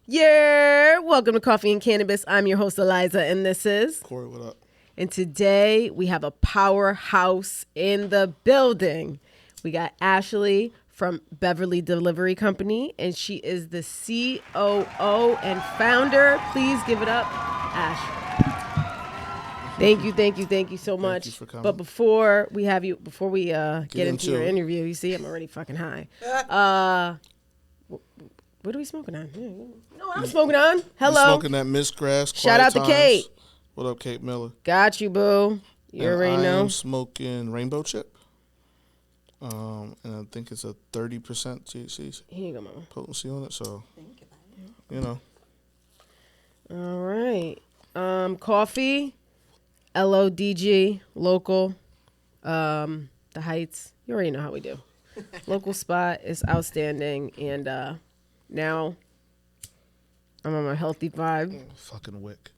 Yeah, welcome to Coffee and Cannabis. I'm your host, Alyza, and this is Corey, what up? And today we have a powerhouse in the building. We got Ashley from Beverly Delivery Company, and she is the COO and founder. Please give it up, Ash. Thank you so much. Thank you for coming. But before we get into your interview, you see, I'm already fucking high. What are we smoking on? No, I'm smoking on. Hello. You smoking that Miss Grass. Shout out to Kate. What up, Kate Miller? Got you, boo. You already know. I am smoking Rainbow Chip. And I think it's a 30% THC Here you go, mama. potency on it. So, you know. All right. Coffee, LODG, local. The Heights. You already know how we do. Local spot is outstanding, and now I'm on my healthy vibe. Fucking wick.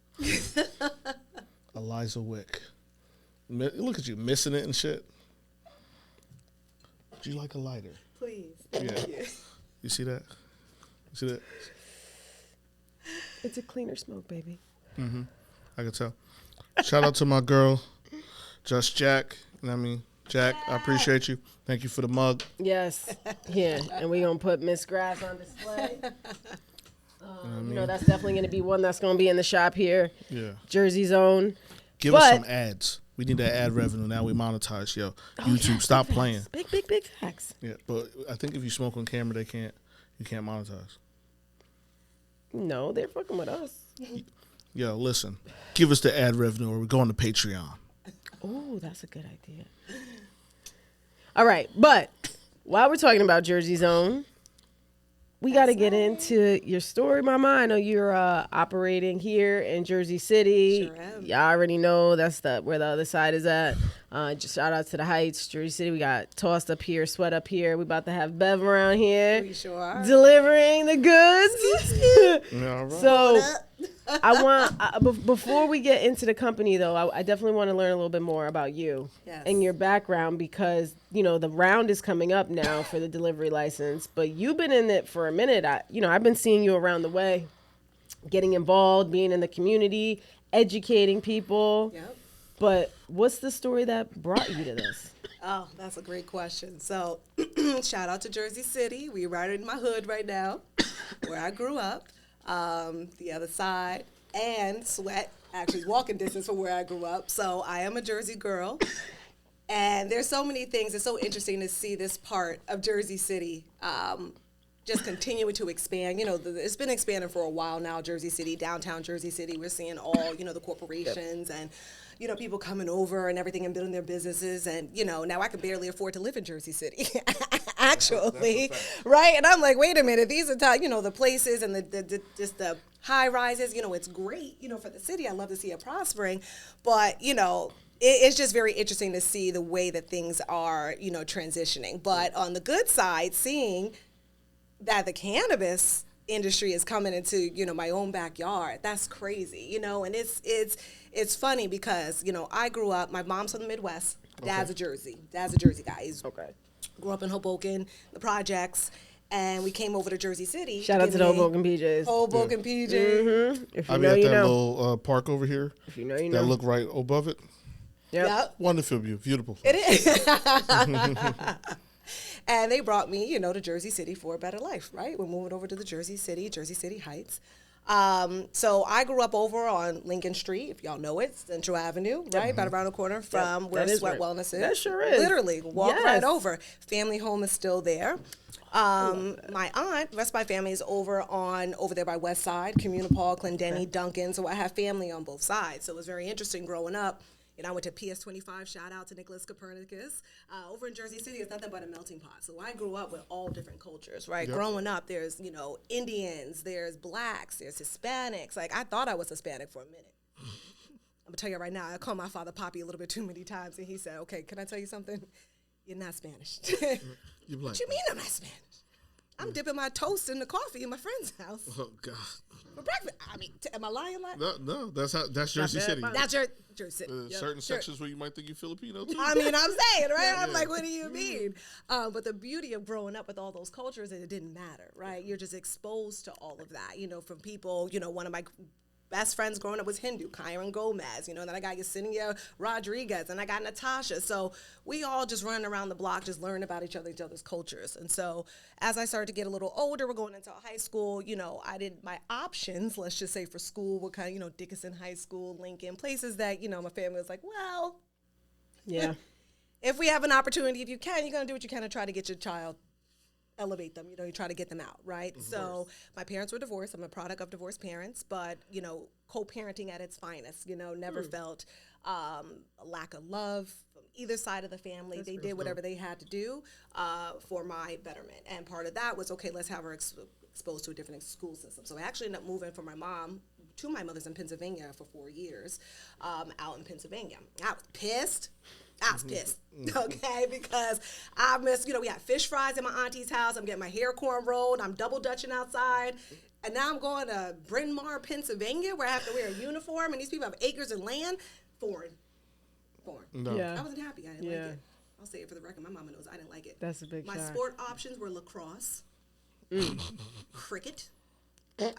Alyza Wick. Look at you missing it and shit. Would you like a lighter? Please. Yeah. You see that? You see that? It's a cleaner smoke, baby. Mm-hmm. I can tell. Shout out to my girl, Just Jack. You know what I mean? Jack, I appreciate you. Thank you for the mug. Yes. Yeah. And we're going to put Miss Grass on display. You know, that's definitely going to be one that's going to be in the shop here. Yeah. Jersey's own. Give us some ads. We need that ad revenue. Now we monetize, yo. YouTube, yeah, stop big playing. Facts. Big facts. Yeah, but I think if you smoke on camera, you can't monetize. No, they're fucking with us. Yo, listen. Give us the ad revenue or we're going to Patreon. Oh, that's a good idea. All right, but while we're talking about Jersey's own, we got to get into your story, Mama. I know you're operating here in Jersey City. Sure am. Y'all already know that's where the other side is at. Just shout out to the Heights, Jersey City. We got Tossed up here, Sweat up here. We about to have Bev around here. We sure are. Delivering the goods. Yeah, all right. So I want, before we get into the company, though, I definitely want to learn a little bit more about you and your background because, you know, the round is coming up now for the delivery license, but you've been in it for a minute. I've been seeing you around the way, getting involved, being in the community, educating people. Yep. But what's the story that brought you to this? Oh, that's a great question. So, shout out to Jersey City. We're right in my hood right now, where I grew up. The other side, and Sweat, actually walking distance from where I grew up. So I am a Jersey girl. And there's so many things. It's so interesting to see this part of Jersey City just continuing to expand. You know, it's been expanding for a while now, Jersey City, downtown Jersey City. We're seeing all, you know, the corporations and, you know, people coming over and everything and building their businesses. And, you know, now I can barely afford to live in Jersey City, actually, right? And I'm like, wait a minute, these are, you know, the places and just the high rises, you know, it's great, you know, for the city. I love to see it prospering. But, you know, it's just very interesting to see the way that things are, you know, transitioning. But on the good side, seeing that the cannabis industry is coming into, you know, my own backyard, that's crazy, you know. And it's funny because, you know, I grew up, my mom's from the Midwest, dad's a Jersey guy. He's grew up in Hoboken, the projects, and we came over to Jersey City. Shout out to the Hoboken PJs. Hoboken PJs. Mm-hmm. If you I know, be at you that know. little park over here. If you know, you know. That look right above it. Yep. Wonderful view. Beautiful. It is. And they brought me, you know, to Jersey City for a better life, right? We're moving over to the Jersey City Heights. So I grew up over on Lincoln Street, if y'all know it, Central Avenue, right? About around the corner from where Sweat Wellness is. That sure is. Literally, walk right over. Family home is still there. My aunt, the rest of my family is over there by West Side, Communipal, Clendenny, Duncan. So I have family on both sides. So it was very interesting growing up. You know, I went to PS25, shout out to Nicholas Copernicus. Over in Jersey City, it's nothing but a melting pot. So I grew up with all different cultures, right? Yep. Growing up, there's, you know, Indians, there's blacks, there's Hispanics. Like, I thought I was Hispanic for a minute. I'm going to tell you right now, I called my father Poppy a little bit too many times, and he said, okay, can I tell you something? You're not Spanish. You're black. What you mean I'm not Spanish? I'm dipping my toast in the coffee in my friend's house. Oh, God. For breakfast. I mean, am I lying? No, that's Jersey City. That's Jersey City. Certain sections where you might think you're Filipino too. I mean, I'm saying, right? I'm like, what do you mean? But the beauty of growing up with all those cultures is it didn't matter, right? You're just exposed to all of that, from people, one of my best friends growing up was Hindu, Kyron Gomez, and then I got Yesenia Rodriguez, and I got Natasha. So we all just running around the block, just learning about each other's cultures. And so as I started to get a little older, we're going into high school, my options, let's just say for school, were kind of, Dickinson High School, Lincoln, places that, my family was like, well, yeah, if we have an opportunity, if you can, you're going to do what you can to try to get your child, elevate them, you try to get them out, right? So my parents were divorced. I'm a product of divorced parents, but, co-parenting at its finest, never felt a lack of love from either side of the family. They did whatever they had to do for my betterment. And part of that was, okay, let's have her exposed to a different school system. So I actually ended up moving from my mom to my mother's in Pennsylvania for 4 years, out in Pennsylvania. I was pissed, okay, because I missed, we had fish fries at my auntie's house. I'm getting my hair corn rolled. I'm double dutching outside. And now I'm going to Bryn Mawr, Pennsylvania, where I have to wear a uniform, and these people have acres of land. Foreign. No. Yeah. I wasn't happy. I didn't like it. I'll say it for the record. My mama knows I didn't like it. That's a big My shock. sport options were lacrosse, cricket.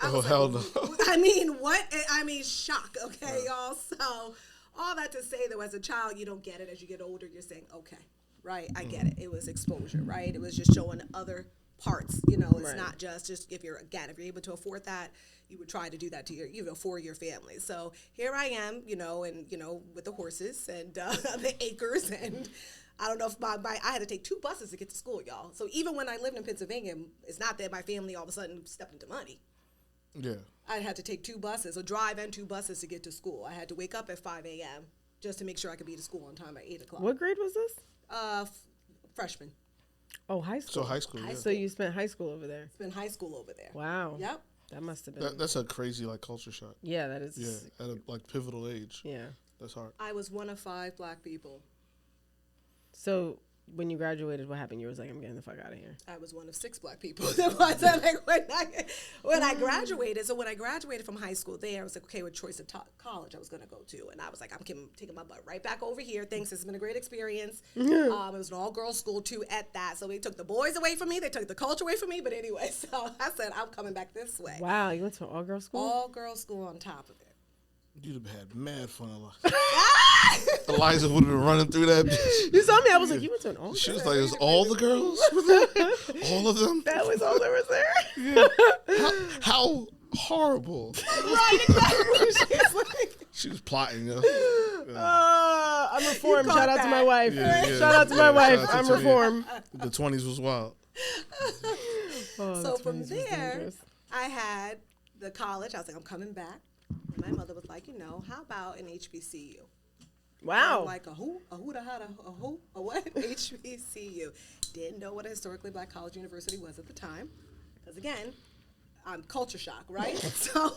Oh, hell no. I mean, what? I mean, shock, okay, y'all? So all that to say, though, as a child, you don't get it. As you get older, you're saying, okay, right, I get it. It was exposure, right? It was just showing other parts, it's not just if you're able to afford that, you would try to do that to your, for your family. So here I am, and, with the horses and the acres, and I don't know if I had to take 2 buses to get to school, y'all. So even when I lived in Pennsylvania, it's not that my family all of a sudden stepped into money. Yeah. I had to take 2 buses, a drive and 2 buses to get to school. I had to wake up at 5 a.m. just to make sure I could be to school on time at 8 o'clock. What grade was this? Freshman. Oh, high school. So high school, yeah. So you spent high school over there. Spent high school over there. Wow. Yep. That must have been. That's a crazy culture shock. Yeah, that is. Yeah, at a pivotal age. Yeah. That's hard. I was one of 5 black people. So when you graduated, what happened? You was like, I'm getting the fuck out of here. I was one of 6 black people. When I graduated, so when I graduated from high school there, I was like, okay, what choice of college I was going to go to. And I was like, I'm taking my butt right back over here. Thanks, it's been a great experience. It was an all-girls school, too, at that. So they took the boys away from me. They took the culture away from me. But anyway, so I said, I'm coming back this way. Wow, you went to an all-girls school? All-girls school on top of it. You'd have had mad fun, Alyza would have been running through that bitch. You saw me, I was like, you went to an all-girls? She was like, it was all the girls? All of them? That was all that was there? Yeah. How horrible. Right, exactly. She was plotting, yo. I'm reformed. Shout out to my wife. Yeah. Shout out to my wife. I'm reformed. The 20s was wild. So from there, I had the college. I was like, I'm coming back. And my mother was like, how about an HBCU? Wow. I'm like, a who? A who? A what? HBCU. Didn't know what a historically black college university was at the time. Because again, I'm culture shock, right? So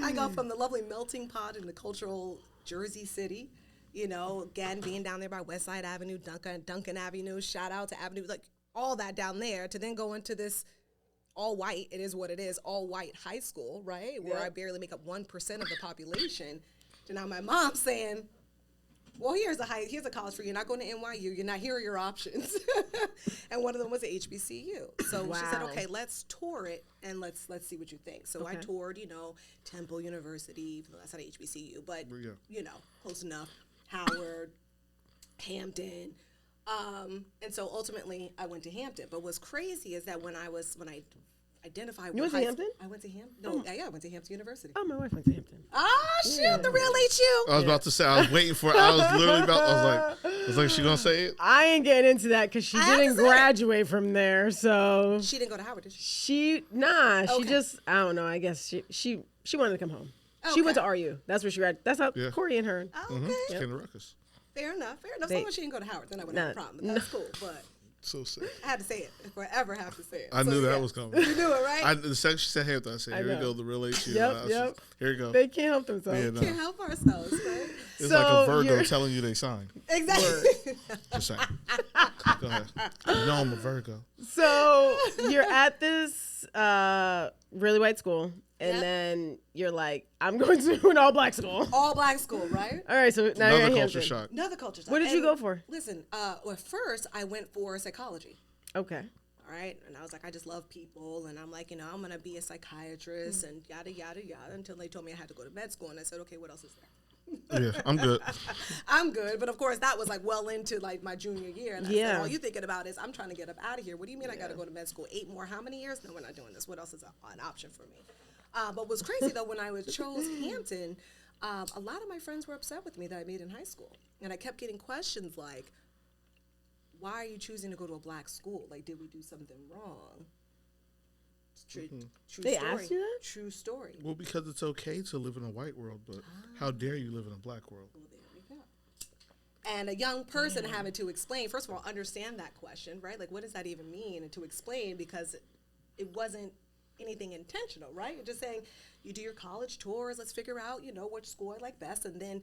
I go from the lovely melting pot in the cultural Jersey City, again, being down there by Westside Avenue, Duncan Avenue, shout out to Avenue, all that down there, to then go into this all white, it is what it is, all white high school, right? Where I barely make up 1% of the population. To now my mom saying, well, here's a college for you. You're not going to NYU. You're not, here are your options. And one of them was a HBCU. So she said, okay, let's tour it and let's see what you think. So I toured, Temple University, that's not HBCU, but, close enough, Howard, Hampton. And so ultimately I went to Hampton. But what's crazy is that when I identified you went to Hampton? I went to Hampton. No, I went to Hampton University. Oh, my wife went to Hampton. Oh, shoot, the real HU. I was about to say, I was waiting for it. I was like, she gonna say it? I ain't getting into that because she didn't graduate from there, so. She didn't go to Howard, did she? She just, I don't know, I guess she wanted to come home. Okay. She went to RU. That's where she graduated. That's how Corey and her. Oh, okay. Yep. Ruckus. Fair enough. As long as she didn't go to Howard, then I wouldn't have a problem. But that's cool, but. So sick. I had to say it. Forever have to say it. I knew that was coming. You knew it, right? The second she said Hampton, I said, here we go, the real HU. Yep. Here we go. They can't help themselves. Yeah, no. Can't help ourselves, right? It's like a Virgo telling you they signed. Exactly. Just saying. Go ahead. You know I'm a Virgo. So you're at this really white school, and then you're like, I'm going to an all black school. All black school, right? All right, so now you're at Hampton. Shock. Another culture shock. What did you go for? Listen, well, first I went for psychology. Okay. All right. And I was like, I just love people. And I'm like, you know, I'm going to be a psychiatrist and yada, yada, yada, until they told me I had to go to med school. And I said, okay, what else is there? Yeah, I'm good. I'm good. But of course, that was like well into like my junior year. And I said, all you thinking about is I'm trying to get up out of here. What do you mean I got to go to med school? 8 more? How many years? No, we're not doing this. What else is an option for me? But what's crazy, though, when I chose Hampton, a lot of my friends were upset with me that I made in high school. And I kept getting questions like, why are you choosing to go to a black school? Like, did we do something wrong? True they story. asked you that? True story. Well, because it's okay to live in a white world, but how dare you live in a black world? Well, there we go. And a young person having to explain, first of all, understand that question, right? Like, what does that even mean? And to explain, because it wasn't anything intentional, right? You're just saying, you do your college tours, let's figure out, you know, which school I like best. And then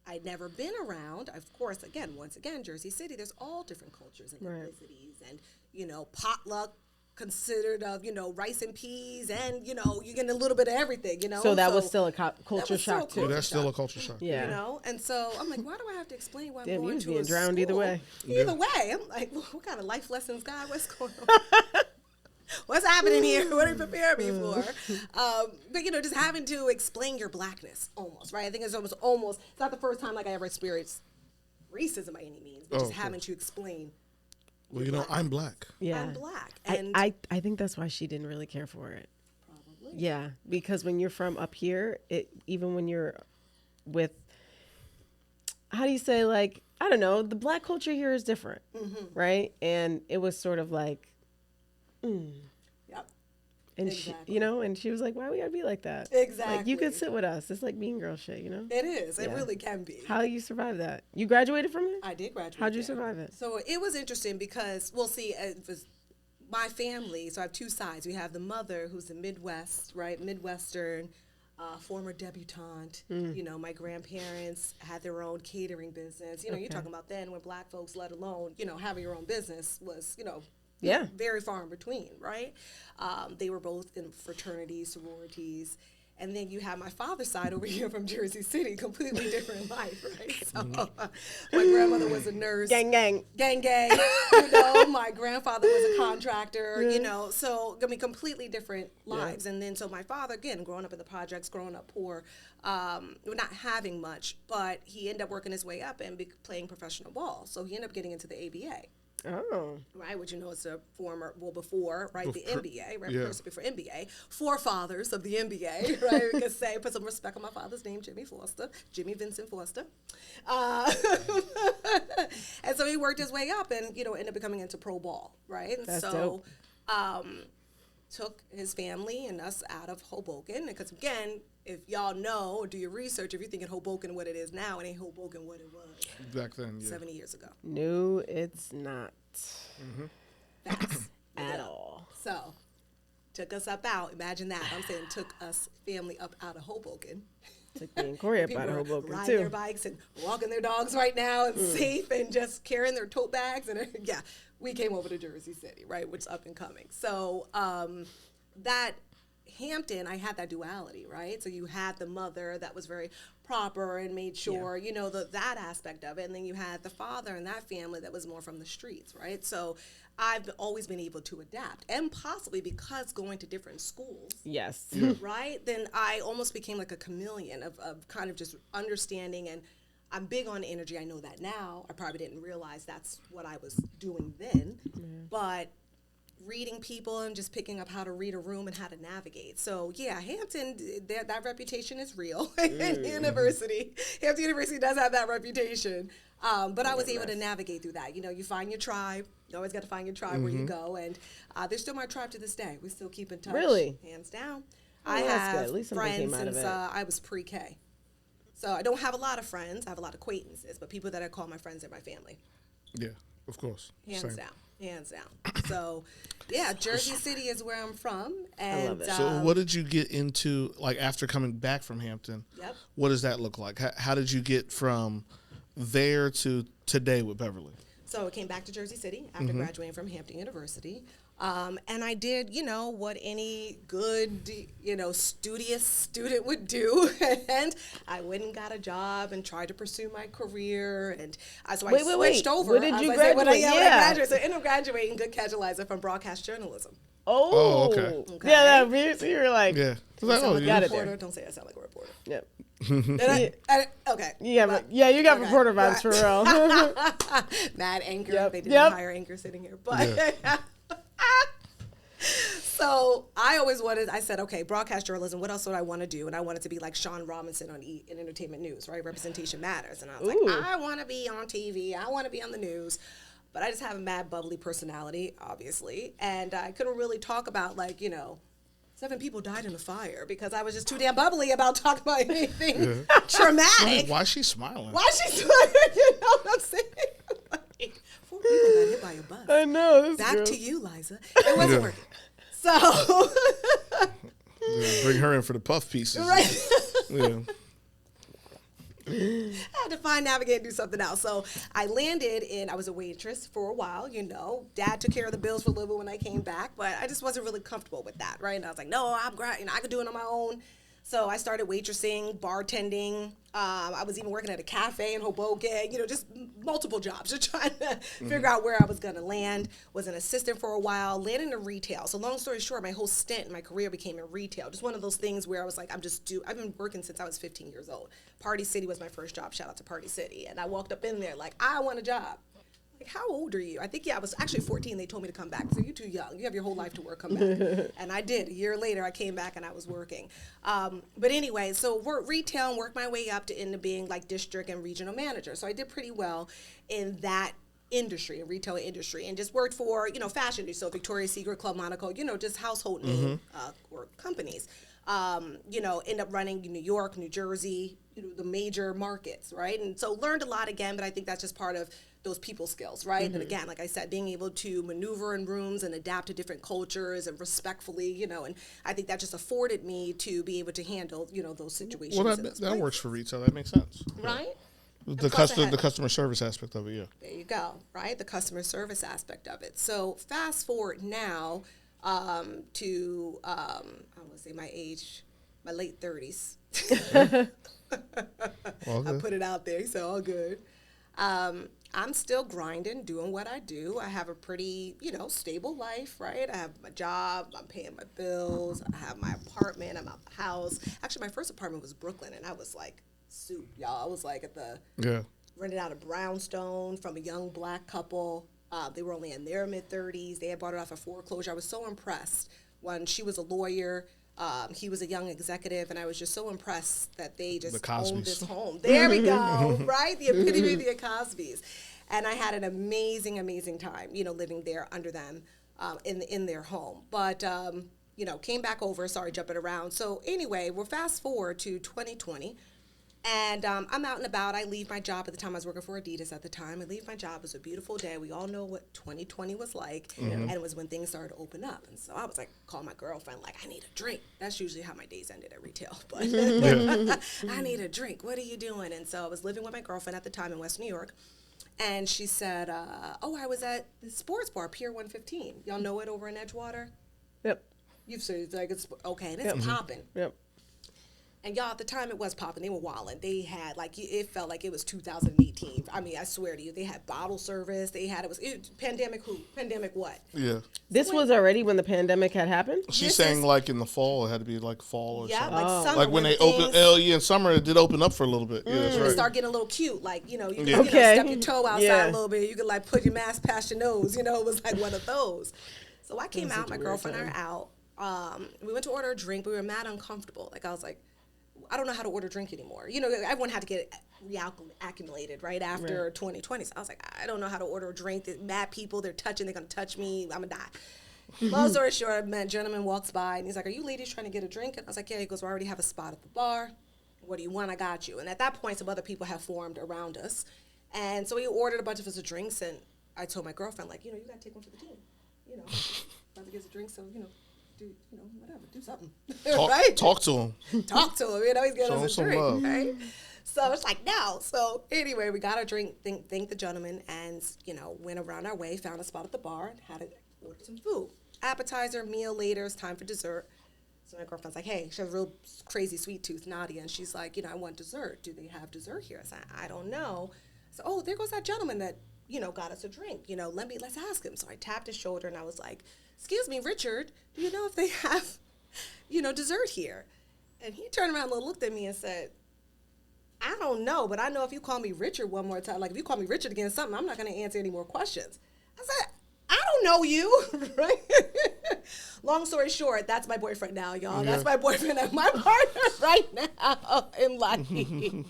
I'd never been around, of course, once again, Jersey City, there's all different cultures and ethnicities and, you know, potluck considered of, you know, rice and peas and, you know, you're getting a little bit of everything, you know. So that was still a culture shock, too. Yeah, that's still a culture shock. Yeah. You know, and so I'm like, why do I have to explain why I'm Damn, going you to being a drowned either school? way. Either way. I'm like, what kind of life lessons, God? What's going on? What's happening here? What are you preparing me for? But, you know, just having to explain your blackness almost, right? I think it's almost, it's not the first time like I ever experienced racism by any means, but just having to explain. Well, you know, I'm black. Yeah. I'm black. And I think that's why she didn't really care for it. probably. Yeah, because when you're from up here, even when you're with, how do you say, like, I don't know, the black culture here is different, right? And it was sort of like, Yep. and Exactly. she, you know, and she was like, why we gotta be like that? Exactly. Like, you could sit with us. It's like mean girl shit, you know? It is. It Yeah. really can be. How you survive that? You graduated from it? I did graduate. How'd you there. survive it? So it was interesting because, well, see, it was my family. So I have two sides. We have the mother, who's the Midwest, right? Midwestern, former debutante. You know, my grandparents had their own catering business. You know, you're talking about then when black folks, let alone, you know, having your own business was, you know, Yeah. very far in between, right? They were both in fraternities, sororities. And then you have my father's side over here from Jersey City, completely different life, right? So my grandmother was a nurse. Gang, gang. Gang, gang. You know, my grandfather was a contractor, you know, so, I mean, completely different lives. And then, so my father, again, growing up in the projects, growing up poor, not having much, but he ended up working his way up and playing professional ball. So he ended up getting into the ABA. Oh. Right, which you know is a former, well, before, right, the NBA, right, Yeah. first before NBA, forefathers of the NBA, right, we could say, put some respect on my father's name, Jimmy Vincent Foster. And so he worked his way up and, you know, ended up becoming into pro ball, right? And That's so, took his family and us out of Hoboken, because again, if y'all know or do your research, if you're thinking Hoboken what it is now, it ain't Hoboken what it was Back then, yeah. 70 years ago. No, it's not. Facts. At all. So, took us up out. Imagine that. I'm saying took us family up out of Hoboken. Took me and Corey up People out of are Hoboken, riding their too. bikes and walking their dogs right now and safe and just carrying their tote bags. And yeah, we came over to Jersey City, right, which is up and coming. So that Hampton, I had that duality, right? So you had the mother that was very proper and made sure, you know, that aspect of it. And then you had the father and that family that was more from the streets, right? So I've always been able to adapt, and possibly because going to different schools, Yes. right? Then I almost became like a chameleon of kind of just understanding, and I'm big on energy. I know that now. I probably didn't realize that's what I was doing then, but reading people and just picking up how to read a room and how to navigate. So yeah, Hampton, that reputation is real. And Hampton University does have that reputation. But I was able to navigate through that. You know, you find your tribe. You always got to find your tribe where you go. And they're still my tribe to this day. We still keep in touch. Really? Hands down. Oh, I that's good. have At least something friends came out of since it. I was pre-K. So I don't have a lot of friends. I have a lot of acquaintances. But people that I call my friends are my family. Yeah, of course. Hands Same. down. Hands down. So, yeah, Jersey City is where I'm from. And, love it. So what did you get into, like, after coming back from Hampton? Yep. What does that look like? How did you get from there to today with Beverly? So I came back to Jersey City after graduating from Hampton University. And I did, what any good, studious student would do. And I went and got a job and tried to pursue my career. And so I switched over. Where did you graduate? When I graduated. So I ended up graduating, good catch, Alyza, from broadcast journalism. Oh, okay. Yeah, so you were like, yeah. Got it there. Don't say I sound like a reporter. Yep. Okay. You got reporter vibes for real. Mad anchor. Yep. They didn't hire anchor sitting here, but. So I said, okay, broadcast journalism, what else would I want to do? And I wanted to be like Sean Robinson on in entertainment news, right? Representation matters. And I was like, I want to be on TV. I want to be on the news. But I just have a mad bubbly personality, obviously. And I couldn't really talk about 7 people died in a fire because I was just too damn bubbly about talking about anything traumatic. Why is she smiling? Why is she smiling? You know what I'm saying? 4 people got hit by a bus. I know. Back to you, Liza. It wasn't working. So. Bring her in for the puff pieces. Right. Yeah. I had to navigate and do something else. So I landed I was a waitress for a while, Dad took care of the bills for a little bit when I came back, but I just wasn't really comfortable with that, right? And I was like, no, I'm great. I could do it on my own. So I started waitressing, bartending. I was even working at a cafe in Hoboken, just multiple jobs, just trying to figure out where I was going to land. Was an assistant for a while, landed in retail. So long story short, my whole stint in my career became in retail. Just one of those things where I was like, I've been working since I was 15 years old. Party City was my first job. Shout out to Party City. And I walked up in there like, I want a job. Like, how old are you? I think, I was actually 14. They told me to come back. So you're too young. You have your whole life to work. Come back. And I did. A year later, I came back and I was working. But anyway, so retail and worked my way up to into being like district and regional manager. So I did pretty well in that industry, in retail industry, and just worked for, fashion industry. So Victoria's Secret, Club Monaco, just household name or companies. End up running New York, New Jersey, the major markets, right? And so learned a lot again, but I think that's just part of those people skills, right? And again, like I said, being able to maneuver in rooms and adapt to different cultures and respectfully, and I think that just afforded me to be able to handle, those situations. Well, that works for retail. That makes sense. Right? The customer service aspect of it, yeah. There you go, right? The customer service aspect of it. So fast forward now to, I want to say my age, my late 30s. I put it out there, so all good. I'm still grinding, doing what I do. I have a pretty, stable life, right? I have my job, I'm paying my bills, I have my apartment, I'm out the house. Actually, my first apartment was Brooklyn, and I was like, soup, y'all. I was like rented out a brownstone from a young black couple. They were only in their mid-30s. They had bought it off a foreclosure. I was so impressed when she was a lawyer. He was a young executive, and I was just so impressed that they just owned this home. There we go, right? The epitome of the Cosbys. And I had an amazing, amazing time, living there under them in their home. But, came back over, sorry, jumping around. So anyway, we're fast forward to 2020. And I'm out and about. I leave my job at the time. I was working for Adidas at the time. I leave my job. It was a beautiful day. We all know what 2020 was like. And it was when things started to open up. And so I was like, call my girlfriend, like, I need a drink. That's usually how my days ended at retail. But I need a drink. What are you doing? And so I was living with my girlfriend at the time in West New York. And she said, I was at the sports bar, Pier 115. Y'all know it over in Edgewater? Yep. You've seen it. Like, it's okay. And it's popping. Yep. And y'all, at the time, it was popping. They were wilding. They had, it felt like it was 2018. I mean, I swear to you, they had bottle service. They had, pandemic who? Pandemic what? Yeah. This was already when the pandemic had happened? She's saying like in the fall. It had to be like fall or something. Yeah, like summer. Like when they opened, in summer, it did open up for a little bit. Yeah, that's right. Start getting a little cute. Like, you can step your toe outside a little bit. You could, put your mask past your nose. It was like one of those. So I came out. My girlfriend and I are out. We went to order a drink. We were mad uncomfortable. I was like, I don't know how to order a drink anymore. Everyone had to get reacclimated right after 2020. So I was like, I don't know how to order a drink. There's mad people. They're touching. They're going to touch me. I'm going to die. Long story short, a gentleman walks by, and he's like, are you ladies trying to get a drink? And I was like, yeah. He goes, well, I already have a spot at the bar. What do you want? I got you. And at that point, some other people have formed around us. And so he ordered a bunch of us drinks, and I told my girlfriend, you got to take one for the team. About to get a drink, so, do whatever, do something. Right? Talk to him. Talk to him. He's getting us a drink, love. right? So it's like, no. So anyway, we got our drink, thanked the gentleman, and, went around our way, found a spot at the bar, and had to order some food. appetizer, meal later, it's time for dessert. So my girlfriend's like, hey, she has a real crazy sweet tooth, Nadia, and she's like, I want dessert. Do they have dessert here? I said, I don't know. So, oh, there goes that gentleman that, got us a drink. Let's ask him. So I tapped his shoulder and I was like, excuse me, Richard, do you know if they have, dessert here? And he turned around and looked at me and said, I don't know, but I know if you call me Richard one more time, like if you call me Richard again, something, I'm not going to answer any more questions. I said, I don't know you, right? Long story short, that's my boyfriend now, y'all. Yeah. That's my boyfriend and my partner right now in life. And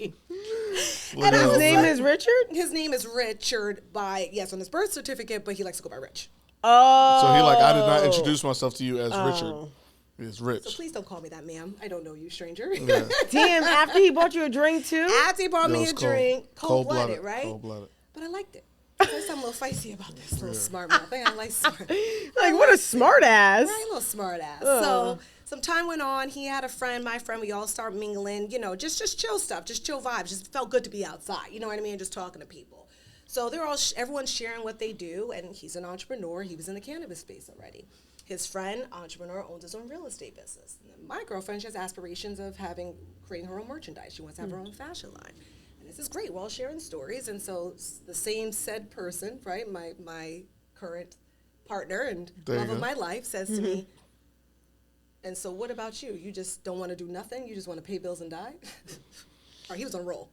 his name is Richard? His name is Richard on his birth certificate, but he likes to go by Rich. Oh. So I did not introduce myself to you as Richard. It's Rich. So please don't call me that, ma'am. I don't know you, stranger. Yeah. Damn, after he bought you a drink, too? After he bought me a drink. Cold-blooded, right? Cold-blooded. But I liked it. There's something a little feisty about this little smart mouth. I like smart. Like, what a smart ass. Right, a little smart ass. So some time went on. He had a friend, my friend. We all started mingling, just chill stuff, just chill vibes. Just felt good to be outside, you know what I mean? Just talking to people. So everyone's sharing what they do, and he's an entrepreneur. He was in the cannabis space already. His friend, entrepreneur, owns his own real estate business. And then my girlfriend, she has aspirations of creating her own merchandise. She wants to have her own fashion line. This is great. We're all sharing stories, and so the same said person, right, my current partner and love of my life, says to me, and so what about you? You just don't want to do nothing? You just want to pay bills and die? Or he was on a roll.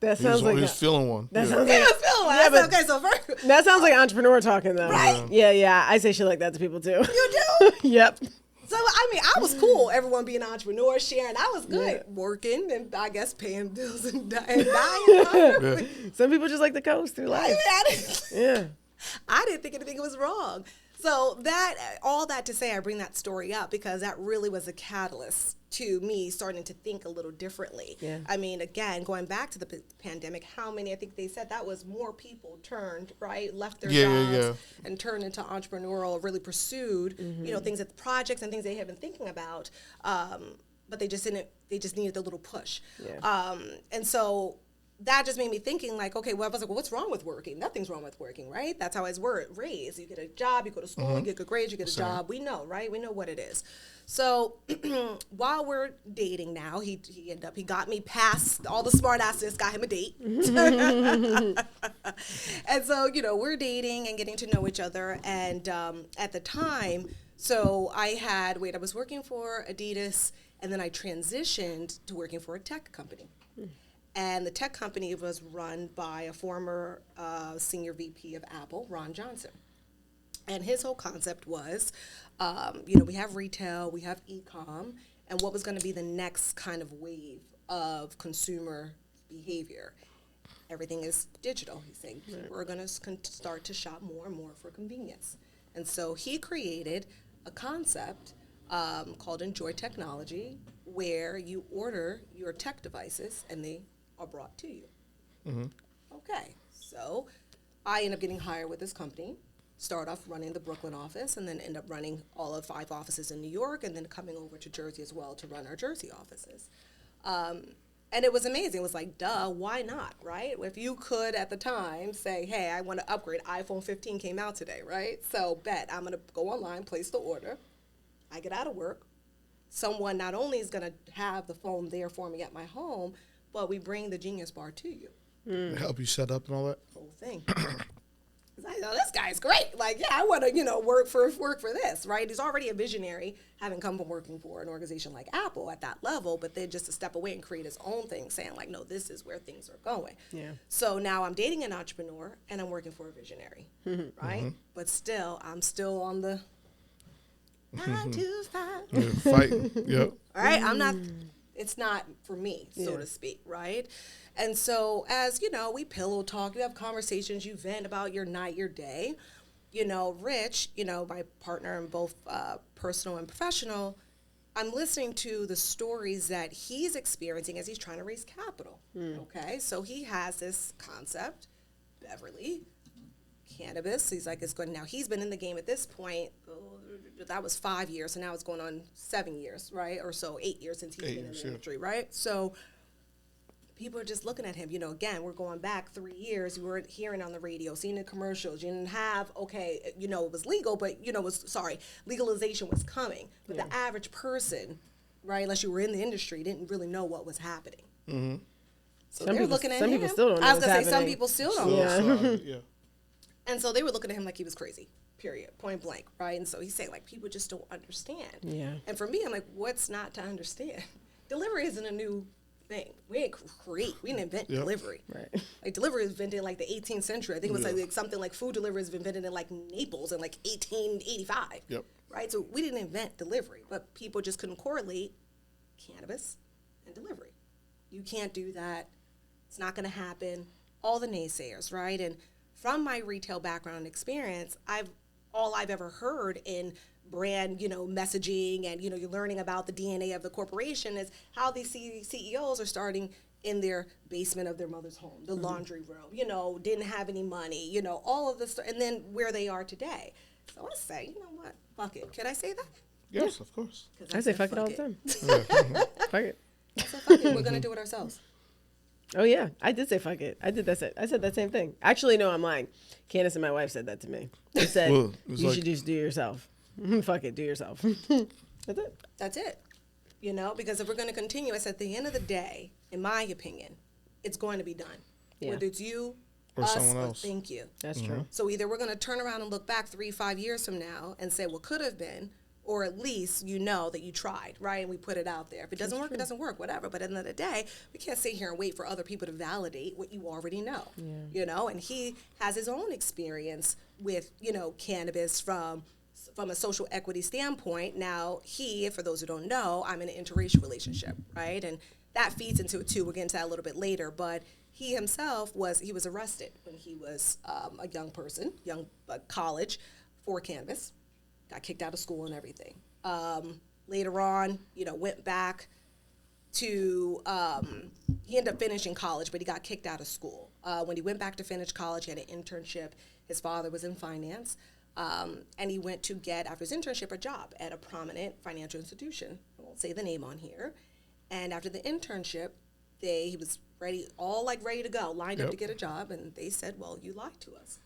That sounds like he's feeling one. That sounds like feeling one. Yeah, okay, so first, that sounds like entrepreneur talking, though. Right? Yeah. I say shit like that to people too. You do? Yep. So, I was cool. Everyone being an entrepreneur, sharing. I was good. Working and I guess paying bills and dying. Yeah. Some people just like to coast through life. I didn't think anything was wrong. So all that to say, I bring that story up because that really was a catalyst to me starting to think a little differently. Yeah. I mean, again, going back to the pandemic, how many, I think they said that was more people left their jobs and turned into entrepreneurial, or really pursued, things projects and things they had been thinking about, but they just needed a little push. Yeah. And so that just made me thinking like, okay, well, I was like, well, what's wrong with working? Nothing's wrong with working, right? That's how I was raised. You get a job, you go to school, you get good grades, you get a job. We know, right? We know what it is. So while we're dating now, he got me past all the smart asses, got him a date. And so, we're dating and getting to know each other. And at the time, so I was working for Adidas, and then I transitioned to working for a tech company. And the tech company was run by a former senior VP of Apple, Ron Johnson. And his whole concept was, we have retail, we have e-com, and what was going to be the next kind of wave of consumer behavior. Everything is digital. He's saying people are going to start to shop more and more for convenience. And so he created a concept called Enjoy Technology, where you order your tech devices and they are brought to you. Mm-hmm. Okay, so I end up getting hired with this company, start off running the Brooklyn office, and then end up running all of 5 offices in New York, and then coming over to Jersey as well to run our Jersey offices. And it was amazing. It was like, duh, why not, right? If you could at the time say, hey, I want to upgrade, iPhone 15 came out today, right? So I'm going to go online, place the order. I get out of work. Someone not only is going to have the phone there for me at my home, but we bring the Genius Bar to you. Help you set up and all that? Whole thing. I know this guy's great. Like, yeah, I want to, work for this, right? He's already a visionary, having come from working for an organization like Apple at that level, but then just to step away and create his own thing, saying like, no, this is where things are going. Yeah. So now I'm dating an entrepreneur and I'm working for a visionary, right? Mm-hmm. But still, I'm still on the 9 to 5. Fighting. Yep. All right, I'm not. It's not for me, so to speak, right? And so as, we pillow talk, you have conversations, you vent about your night, your day. Rich, my partner in both personal and professional, I'm listening to the stories that he's experiencing as he's trying to raise capital, okay? So he has this concept, Beverly, Cannabis. He's like, it's going now. He's been in the game at this point. That was 5 years, and now it's going on 7 years, right? Or so, 8 years since he's been in the industry, right? So people are just looking at him. Again, we're going back 3 years. We weren't hearing on the radio, seeing the commercials. You didn't have, it was legal, but, legalization was coming. But the average person, right, unless you were in the industry, didn't really know what was happening. Mm-hmm. So they were looking at him. Some people still don't know what's happening. Some people still don't know. Yeah. And so they were looking at him like he was crazy, period, point blank, right? And so he's saying, like, people just don't understand. Yeah. And for me, I'm like, what's not to understand? Delivery isn't a new thing. We didn't invent delivery. Right. Like, delivery was invented in, like, the 18th century. I think it was like something like food delivery was invented in, like, Naples in, like, 1885. Yep. Right? So we didn't invent delivery, but people just couldn't correlate cannabis and delivery. You can't do that. It's not going to happen. All the naysayers, right? And from my retail background and experience, all I've ever heard in brand, messaging and, you're learning about the DNA of the corporation is how these CEOs are starting in their basement of their mother's home, the laundry room, didn't have any money, all of this, and then where they are today. So I say, you know what, fuck it. Can I say that? Yes, of course. I say fuck it all the time. Fuck it. So fuck it. We're going to do it ourselves. Oh, yeah. I did say fuck it. I said that same thing. Actually, no, I'm lying. Candace and my wife said that to me. They said, you should just do it yourself. Fuck it, do it yourself. That's it. That's it. Because if we're going to continue, it's at the end of the day, in my opinion, it's going to be done. Yeah. Whether it's you, or us, someone else. Or thank you. That's true. So either we're going to turn around and look back 3-5 years from now and say, well, could have been, or at least that you tried, right? And we put it out there. If it doesn't work, it doesn't work, whatever. But at the end of the day, we can't sit here and wait for other people to validate what you already know. Yeah. And he has his own experience with, cannabis from a social equity standpoint. Now, for those who don't know, I'm in an interracial relationship, right? And that feeds into it too. We'll get into that a little bit later. But he himself was arrested when he was a young person, college, for cannabis. Got kicked out of school and everything. Later on, went back to, he ended up finishing college, but he got kicked out of school. When he went back to finish college, he had an internship. His father was in finance. And he went to get, after his internship, a job at a prominent financial institution. I won't say the name on here. And after the internship, he was ready to go, lined up to get a job. And they said, well, you lied to us.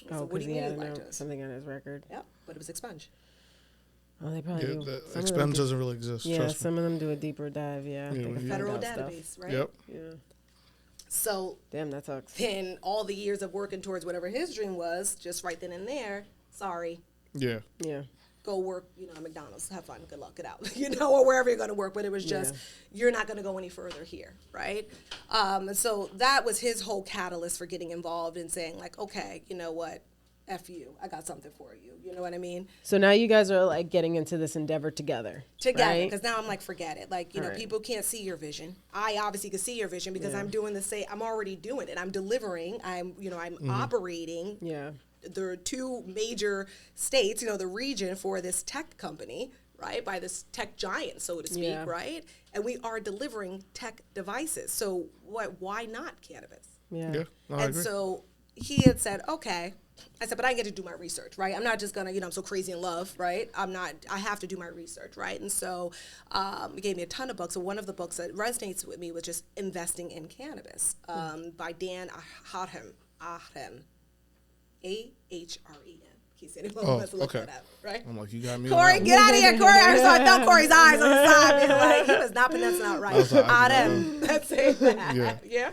So what do you mean you lied to us? Something on his record. Yep, but it was expunged. Oh, they probably do. The expense doesn't really exist. Yeah, some of them do a deeper dive. Yeah, like a federal database, right? Yep. Yeah. So damn, that sucks. Then all the years of working towards whatever his dream was, just right then and there. Sorry. Yeah. Yeah. Go work, at McDonald's. Have fun. Good luck. Get out. Or wherever you're going to work. But it was just, you're not going to go any further here, right? And so that was his whole catalyst for getting involved and saying, like, okay, you know what? F you. I got something for you. You know what I mean? So now you guys are like getting into this endeavor together. Together. Because now I'm like, forget it. Like, people can't see your vision. I obviously can see your vision because I'm doing I'm already doing it. I'm delivering. I'm operating. Yeah. There are 2 major states, the region for this tech company, right? By this tech giant, so to speak, right? And we are delivering tech devices. So why not cannabis? Yeah. I agree. So he had said, okay. I said, but I get to do my research, right? I'm not just gonna, I'm so crazy in love, right? I have to do my research, right? And so he gave me a ton of books. So one of the books that resonates with me was just Investing in Cannabis by Dan Ahrem. A-H-R-E-N. He said, let's look that up, right? I'm like, you got me. Corey, get out of here, Corey. I felt Corey's eyes on the side. Being like, he was not pronouncing out right. Ahrem. Let's say that. Yeah.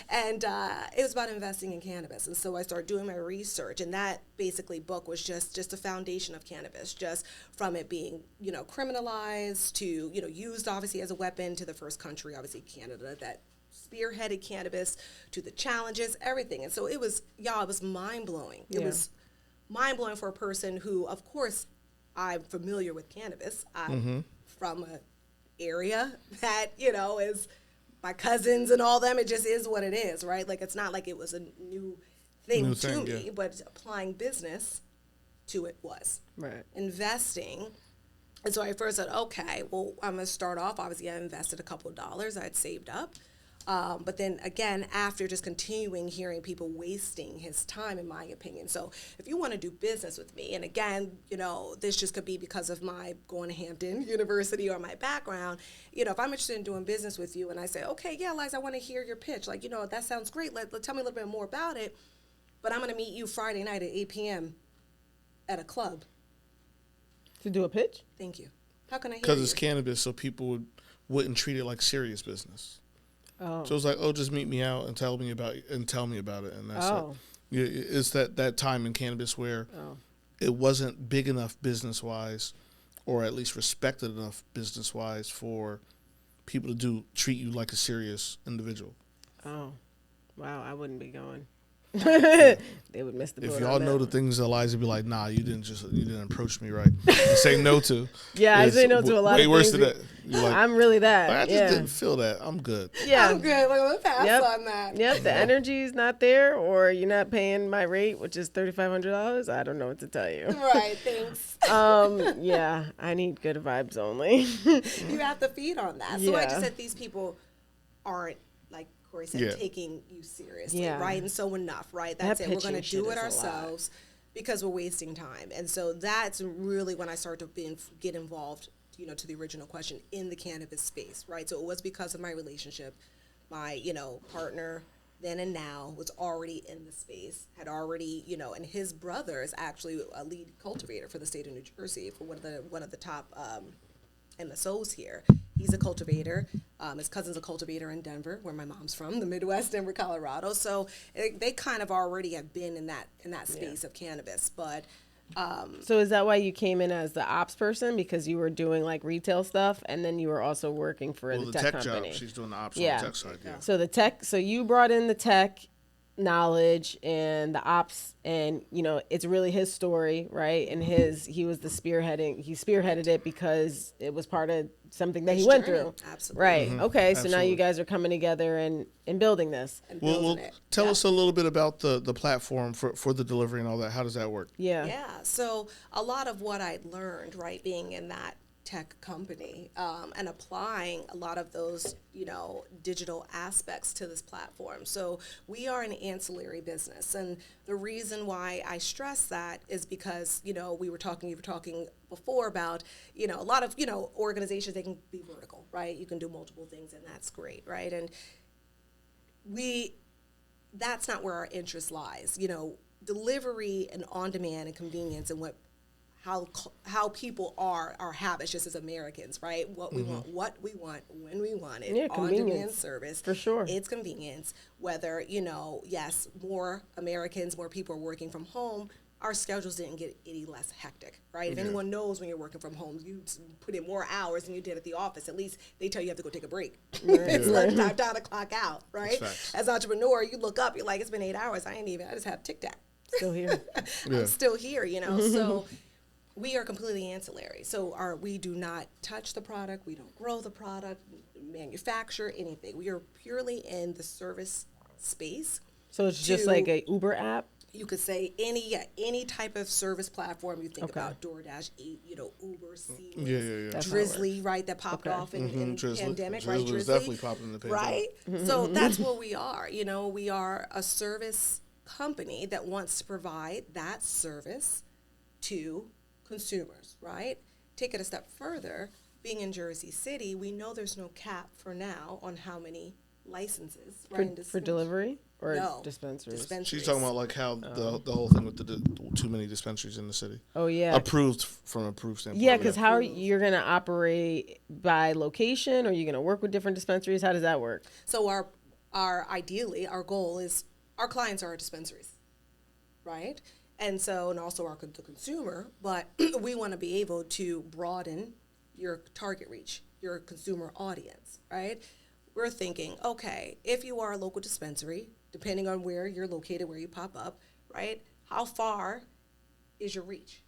And it was about investing in cannabis. And so I started doing my research. And that basically book was just a foundation of cannabis, just from it being, criminalized to, used obviously as a weapon to the first country, obviously Canada, that spearheaded cannabis, to the challenges, everything. And so it was mind-blowing. It was mind-blowing for a person who, of course, I'm familiar with cannabis. I'm from an area that, is my cousins and all them. It just is what it is, right? Like, it's not like it was a new thing to me, but applying business to it was. Right. Investing. And so I first said, okay, well, I'm going to start off. Obviously, I invested a couple of dollars I had saved up. But then again, after just continuing hearing people wasting his time, in my opinion. So if you want to do business with me, and again, you know, this just could be because of my going to Hampton University or my background, you know, if I'm interested in doing business with you and I say, okay, yeah, Liza, I want to hear your pitch. Like, you know, that sounds great. Let tell me a little bit more about it. But I'm going to meet you Friday night at 8 p.m. at a club. To do a pitch? Thank you. How can I hear you? Because it's cannabis, so people wouldn't treat it like serious business. Oh. So it's like, oh, just meet me out and tell me about it, and that's Oh. it. It's that time in cannabis where it wasn't big enough business-wise, or at least respected enough business-wise for people to treat you like a serious individual. Oh. Wow, I wouldn't be going. They would miss the boat. If y'all know the things Alyza be like, nah, you didn't approach me right. You say no to. Yeah, I say no to a lot of things. Way worse than that. Like, I'm really that. I just didn't feel that. I'm good. Yeah. I'm good. Like, let's pass on that. Yep, the energy's not there, or you're not paying my rate, which is $3,500. I don't know what to tell you. Right, thanks. Yeah, I need good vibes only. You have to feed on that. So I just said these people aren't, like Corey said, taking you seriously, right? And so enough, right? That's it. We're going to do it ourselves because we're wasting time. And so that's really when I started to get involved, you know, to the original question, in the cannabis space, right? So it was because of my relationship. My, you know, partner then and now was already in the space, had already, you know, and his brother is actually a lead cultivator for the state of New Jersey for one of the top MSOs here. He's a cultivator. His cousin's a cultivator in Denver, where my mom's from, the Midwest, Denver, Colorado. So they kind of already have been in that space of cannabis. But so is that why you came in as the ops person, because you were doing like retail stuff, and then you were also working for the tech company? Job. She's doing the ops on the tech side. Yeah. So you brought in the tech knowledge and the ops, and you know, it's really his story, right? And he was he spearheaded it because it was part of something that he went through. Absolutely. Right. Mm-hmm. Okay. Absolutely. So now you guys are coming together and building this. Well, tell us a little bit about the platform for the delivery and all that. How does that work? Yeah. So a lot of what I'd learned, right, being in that tech company, and applying a lot of those, you know, digital aspects to this platform. So we are an ancillary business, and the reason why I stress that is because, you know, you were talking before about, you know, a lot of, you know, organizations, they can be vertical, right? You can do multiple things, and that's great, right? And that's not where our interest lies. You know, delivery and on-demand and convenience and how people are, our habits just as Americans, right? What we want, when we want it. On-demand service. For sure. It's convenience. Whether, you know, yes, more Americans, more people are working from home, our schedules didn't get any less hectic, right? If anyone knows when you're working from home, you put in more hours than you did at the office. At least they tell you have to go take a break. It's lunchtime, time to clock out, right? As an entrepreneur, you look up, you're like, it's been 8 hours. I just have Tic-Tac. Still here. I'm still here, you know? So we are completely ancillary. So we do not touch the product. We don't grow the product, manufacture anything. We are purely in the service space. So it's just like a Uber app? You could say any type of service platform you think about, DoorDash, you know, Uber, Seamless, Drizzly, right, that popped off in pandemic, right? Drizzly was definitely popping in the pandemic. Right? So that's what we are. You know, we are a service company that wants to provide that service to consumers, right? Take it a step further. Being in Jersey City, we know there's no cap for now on how many licenses, right? For delivery? Or dispensaries? She's talking about like how the whole thing with the too many dispensaries in the city. Oh, yeah. Approved from approved standpoint. Yeah, because how you're going to operate by location, or you're going to work with different dispensaries? How does that work? So ideally, our goal is our clients are our dispensaries, right? And also the consumer, but we want to be able to broaden your target reach, your consumer audience, right? We're thinking, okay, if you are a local dispensary, depending on where you're located, where you pop up, right? How far is your reach?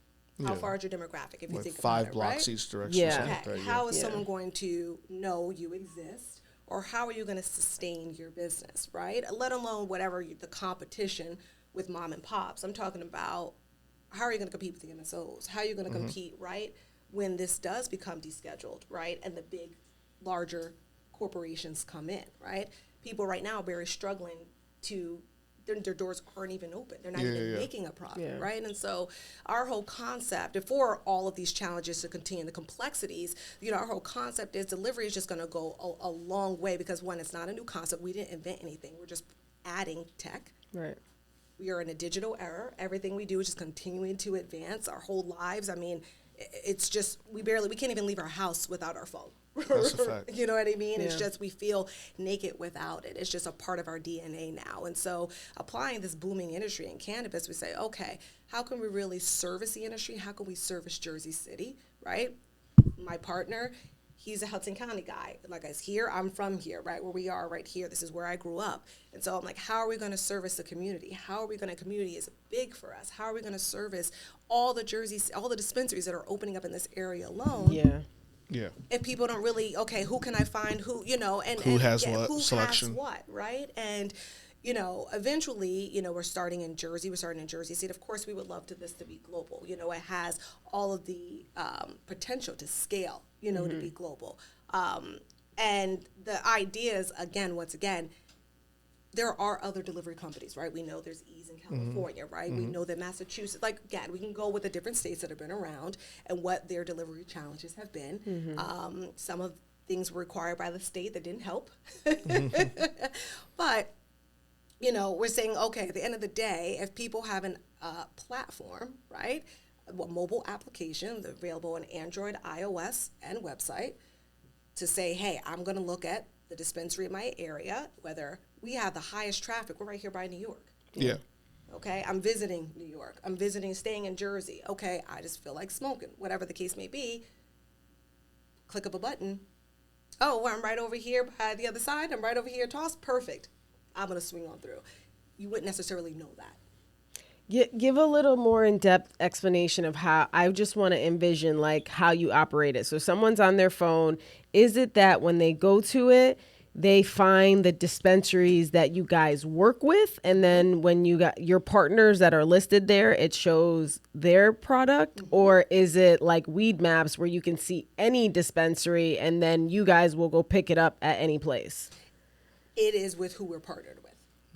How far is your demographic, if you think about it, 5 blocks each direction. Yeah. Okay. How is someone going to know you exist? Or how are you going to sustain your business, right? Let alone whatever the competition with mom and pops. I'm talking about how are you going to compete with the MSOs? How are you going to compete, right, when this does become descheduled, right, and the big, larger corporations come in, right? people right now are very struggling to, their doors aren't even open. They're not even making a profit, right? And so our whole concept, before all of these challenges to continue, the complexities, our whole concept is delivery is just going to go a long way, because one, it's not a new concept. We didn't invent anything. We're just adding tech. Right. We are in a digital era. Everything we do is just continuing to advance our whole lives. I mean, it's just, we can't even leave our house without our phone. That's a fact. You know what I mean? Yeah. It's just, we feel naked without it. It's just a part of our DNA now. And so applying this booming industry in cannabis, we say, okay, how can we really service the industry? How can we service Jersey City, right? My partner, he's a Hudson County guy. Like, as here, I'm from here, right? Where we are right here. This is where I grew up. And so I'm like, how are we going to service the community? How are we going to, community is big for us. How are we going to service all the dispensaries that are opening up in this area alone? Yeah. Yeah. If people don't really, okay, who can I find, who, and who has what, who selection. Has what, right? And, eventually, we're starting in Jersey. We're starting in Jersey City. Of course, we would love this to be global. It has all of the potential to scale, to be global. And the idea is, once again, there are other delivery companies, right? We know there's Ease in California, right? We know that Massachusetts, we can go with the different states that have been around and what their delivery challenges have been. Some of things were required by the state that didn't help. But, we're saying, okay, at the end of the day, if people have a platform, right? A mobile application available on Android, iOS, and website, to say, hey, I'm going to look at the dispensary in my area, whether we have the highest traffic. We're right here by New York. Yeah. Okay, I'm visiting New York. I'm staying in Jersey. Okay, I just feel like smoking, whatever the case may be. Click up a button. Oh, well, I'm right over here by the other side. I'm right over here, toss. Perfect. I'm going to swing on through. You wouldn't necessarily know that. Give a little more in-depth explanation of how, I just want to envision how you operate it. So someone's on their phone. Is it that when they go to it, they find the dispensaries that you guys work with, and then when you got your partners that are listed there, it shows their product? Or is it like Weed Maps where you can see any dispensary and then you guys will go pick it up at any place? It is with who we're partnered with.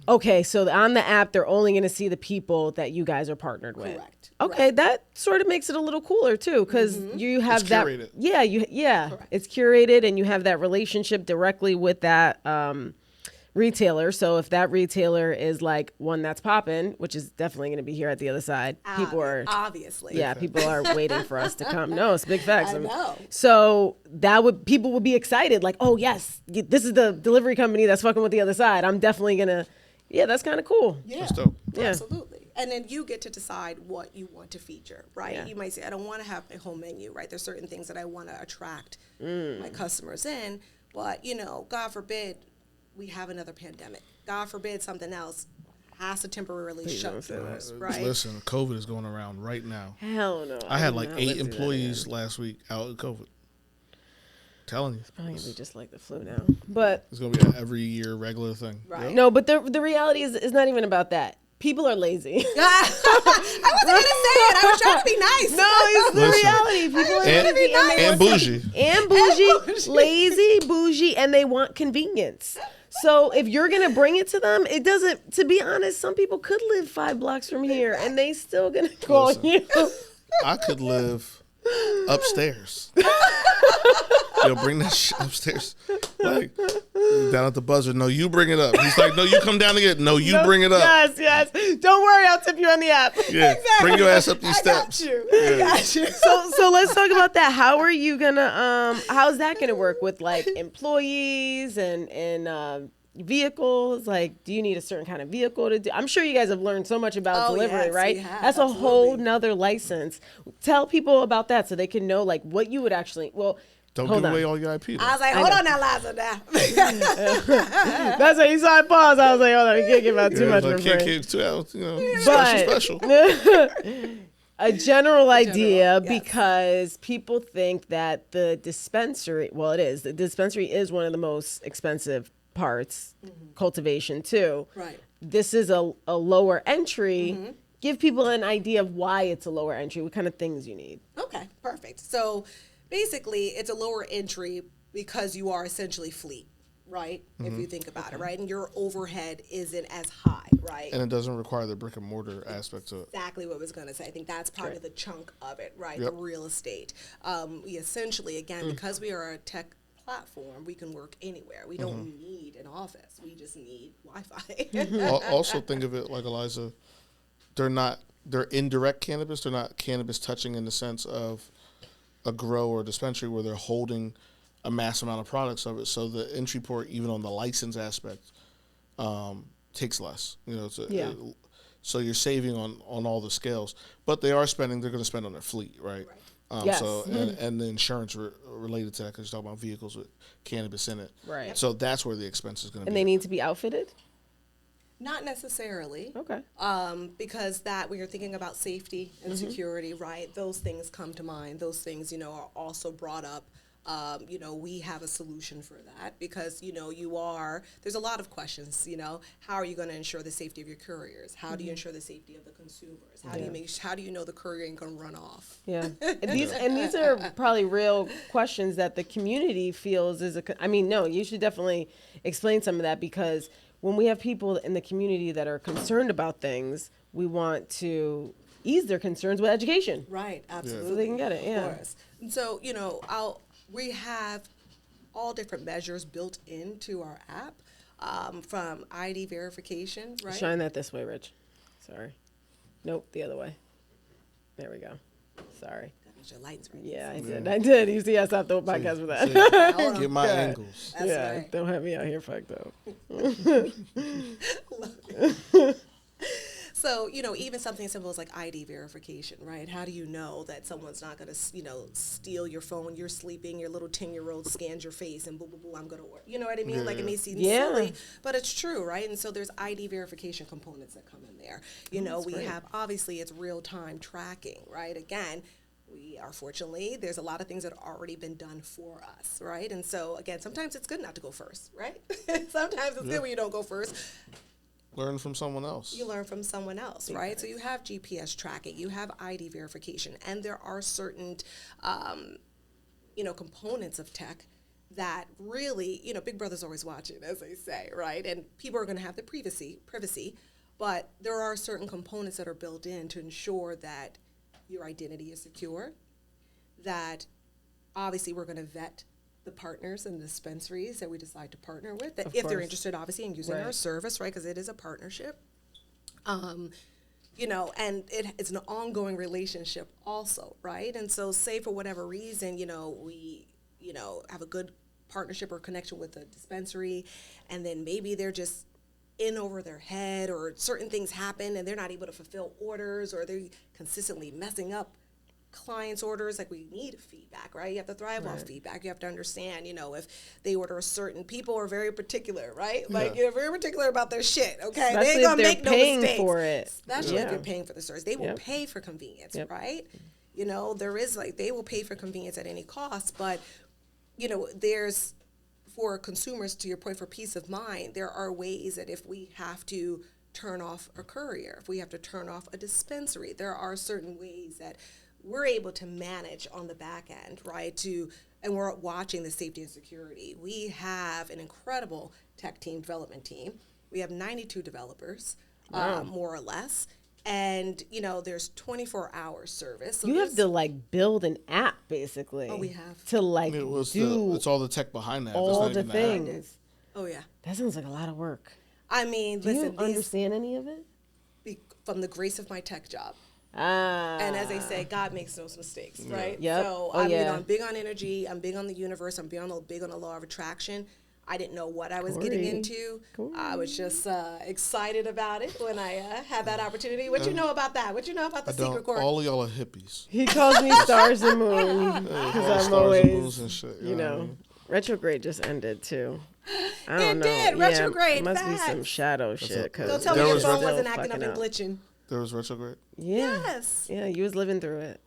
Okay, so on the app, they're only going to see the people that you guys are partnered with. Correct. Okay, that sort of makes it a little cooler too, because you have it's that. Curated. Yeah, it's curated, and you have that relationship directly with that retailer. So if that retailer is like one that's popping, which is definitely going to be here at the other side, people are obviously. Yeah, people are waiting for us to come. No, it's big facts. I know. So people would be excited, like, oh yes, this is the delivery company that's fucking with the other side. I'm definitely gonna. Yeah, that's kind of cool. Yeah, that's dope. Yeah. Absolutely. And then you get to decide what you want to feature, right? Yeah. You might say, I don't want to have a whole menu, right? There's certain things that I want to attract my customers in, but God forbid we have another pandemic. God forbid something else has to temporarily shut doors, right? Listen, COVID is going around right now. Hell no. I had like 8 employees last week out with COVID. Telling you, it's probably gonna be just like the flu now, but it's gonna be an every year regular thing. Right. No, but the reality is not even about that. People are lazy. I wasn't gonna say it. I was trying to be nice. No, it's the reality. People are lazy and bougie. And bougie, lazy, bougie, and they want convenience. So if you're gonna bring it to them, it doesn't. To be honest, some people could live 5 blocks from here, and they still gonna call you. I could live upstairs. Bring that shit upstairs. Like, down at the buzzer. No, you bring it up. He's like, no, you come down to get it. No, you bring it up. Yes. Don't worry, I'll tip you on the app. Yeah, exactly. Bring your ass up these steps. I got you. So let's talk about that. How are you gonna, how's that gonna work with like employees and vehicles? Like, do you need a certain kind of vehicle to do? I'm sure you guys have learned so much about delivery, yes, right? we have, That's absolutely. a whole nother license. Tell people about that so they can know like what you would actually, Don't hold give on. away all your IP. Though. I was like, hold on now, Liza, now. That's what you saw it pause. I was like, hold on, we can't give out too much for free. Special. A general idea, yes. because people think that the dispensary, well, it is. The dispensary is one of the most expensive parts, cultivation too. Right. This is a lower entry. Give people an idea of why it's a lower entry, what kind of things you need. Okay, perfect. So basically, it's a lower entry because you are essentially fleet, right? If you think about it, right? And your overhead isn't as high, right? And it doesn't require the brick and mortar aspect to it. Exactly what I was going to say. I think that's part of the chunk of it, right? Yep. The real estate. We essentially, again, because we are a tech platform, we can work anywhere. We don't need an office. We just need Wi-Fi. Also think of it like, Alyza, they're indirect cannabis. They're not cannabis touching in the sense of a grow or a dispensary where they're holding a mass amount of products of it. So the entry port, even on the license aspect, takes less. So you're saving on all the scales. But they're going to spend on their fleet, right? Yes. So and the insurance related to that, because you're talking about vehicles with cannabis in it. Right. So that's where the expense is going to be. And they need to be outfitted? Not necessarily. Okay. Because when you're thinking about safety and security, right, those things come to mind. Those things, are also brought up. We have a solution for that because, there's a lot of questions, how are you going to ensure the safety of your couriers? How do you ensure the safety of the consumers? How do you know the courier ain't going to run off? Yeah. These are probably real questions that the community feels you should definitely explain some of that, because when we have people in the community that are concerned about things, we want to ease their concerns with education. Right, absolutely. So they can get it, yeah. Of course. And so, we have all different measures built into our app, from ID verification, right? Shine that this way, Rich. Sorry. Nope, the other way. There we go. Sorry. Your lights right. Yeah, I did. You see, I stopped the podcast for that. Get my angles. That's right. Don't have me out here fucked up. So, even something as simple as like ID verification, right? How do you know that someone's not going to, steal your phone, you're sleeping, your little 10-year-old scans your face and boo, boo, boo, I'm going to order. You know what I mean? Yeah. Like, it may seem silly, but it's true, right? And so there's ID verification components that come in there. We have, obviously, it's real-time tracking, right? Again, we are fortunately, there's a lot of things that have already been done for us, right? And so, again, sometimes it's good not to go first, right? Sometimes it's good when you don't go first. Learn from someone else. You learn from someone else, right? So you have GPS tracking, you have ID verification, and there are certain, components of tech that really, Big Brother's always watching, as they say, right? And people are going to have the privacy, but there are certain components that are built in to ensure that your identity is secure, that obviously we're going to vet the partners and the dispensaries that we decide to partner with, that if they're interested, obviously, in using our service, right, because it is a partnership. And it's an ongoing relationship also, right? And so say for whatever reason, we, have a good partnership or connection with a dispensary, and then maybe they're just in over their head, or certain things happen and they're not able to fulfill orders, or they're consistently messing up clients' orders. Like, we need feedback, right? You have to thrive off feedback. You have to understand, if they order a certain, people are very particular, right? Like, you're very particular about their shit, okay? Especially they ain't gonna make no mistakes. For it. Especially if you're paying for the service. They will pay for convenience, right? There is, they will pay for convenience at any cost, but, there's, for consumers, to your point, for peace of mind, there are ways that if we have to turn off a courier, if we have to turn off a dispensary, there are certain ways that we're able to manage on the back end, right? And we're watching the safety and security. We have an incredible tech team, development team. We have 92 developers, more or less. And, there's 24-hour service. So you have to, build an app, basically. Oh, we have. To, it's all the tech behind that. All the things. Oh, yeah. That sounds like a lot of work. I mean, do you understand any of it? From the grace of my tech job. Ah. And as they say, God makes no mistakes, right? Yep. So, I'm big on energy. I'm big on the universe. I'm big on the law of attraction. I didn't know what I was getting into. I was just excited about it when I had that opportunity. What you know about that? What you know about the secret court? All of y'all are hippies. He calls me stars and moon because I'm always, and shit, retrograde just ended too. I don't know. It did. Retrograde. It must be some shadow shit. Don't tell me your phone wasn't acting up and glitching. There was retrograde? Yeah. Yes. Yeah, you was living through it.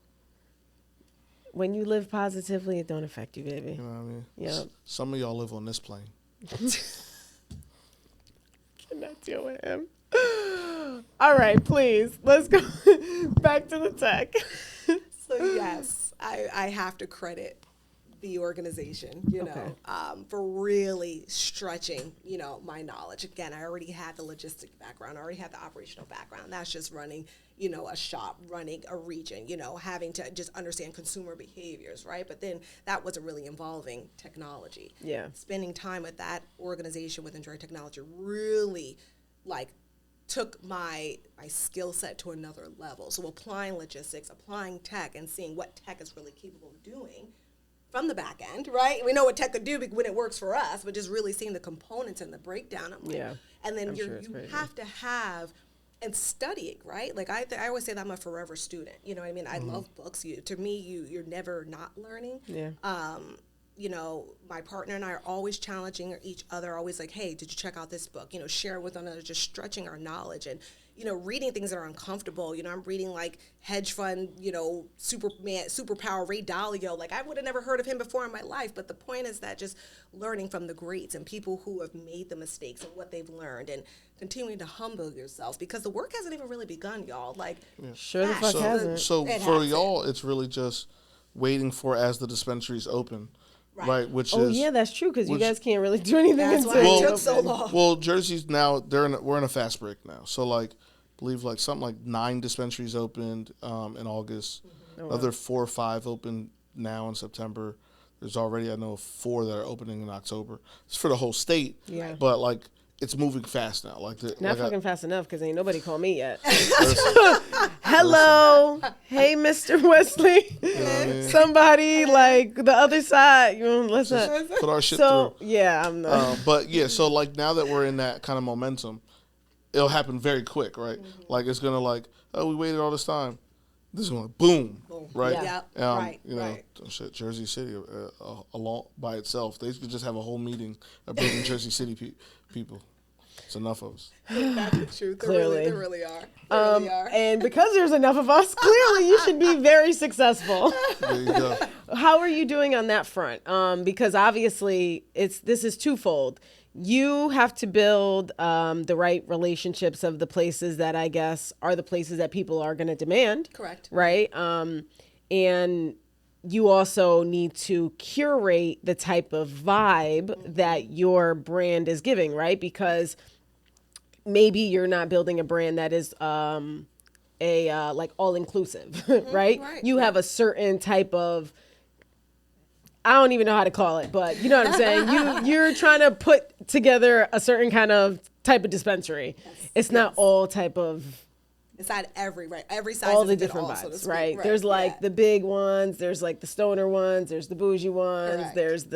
When you live positively, it don't affect you, baby. You know what I mean? Yep. Some of y'all live on this plane. Cannot deal with him. All right, please. Let's go back to the tech. So, yes, I have to credit the organization, for really stretching, my knowledge. Again, I already had the logistic background. I already had the operational background. That's just running, a shop, running a region, having to just understand consumer behaviors, right? But then that wasn't really involving technology. Yeah. Spending time with that organization with Enjoy Technology really, took my skill set to another level. So applying logistics, applying tech, and seeing what tech is really capable of doing from the back end, right? We know what tech could do when it works for us, but just really seeing the components and the breakdown. And then you have to have and studying, right? I always say that I'm a forever student. You know what I mean? I love books. To me, you're never not learning. Yeah. My partner and I are always challenging each other, always like, hey, did you check out this book? Share with one another, just stretching our knowledge and, reading things that are uncomfortable. I'm reading hedge fund, superpower Ray Dalio. I would have never heard of him before in my life. But the point is that just learning from the greats and people who have made the mistakes and what they've learned and continuing to humble yourself because the work hasn't even really begun, y'all. Sure the fuck hasn't. So for y'all, it's really just waiting for as the dispensaries open. Right, which is yeah, that's true because you guys can't really do anything. That's why it took so long. Well, Jersey's now we're in a fast break now. So believe something like 9 dispensaries opened in August. Another 4 or 5 opened now in September. There's already I know 4 that are opening in October. It's for the whole state. Yeah, but it's moving fast now. Not fucking fast enough because ain't nobody called me yet. Hello, hey, Mr. Wesley. You know what I mean? Somebody the other side. Let's not put our shit through. Yeah, I'm not. But yeah, so now that we're in that kind of momentum, it'll happen very quick, right? It's gonna we waited all this time. This is going boom, right? Yeah. Right. Shit, Jersey City alone by itself, they could just have a whole meeting of bringing Jersey City people. It's enough of us. That's the truth. Clearly. There really are. And because there's enough of us, clearly you should be very successful. There you go. How are you doing on that front? Because obviously this is twofold. You have to build the right relationships of the places that I guess are the places that people are going to demand. Correct. Right? And you also need to curate the type of vibe that your brand is giving, right? Because maybe you're not building a brand that is all inclusive, right? You have a certain type of, I don't even know how to call it, but you know what I'm saying? You're trying to put together a certain kind of type of dispensary. Yes. It's not all type of. It's not every size. All the different vibes, right? There's the big ones, there's the stoner ones, there's the bougie ones, Correct.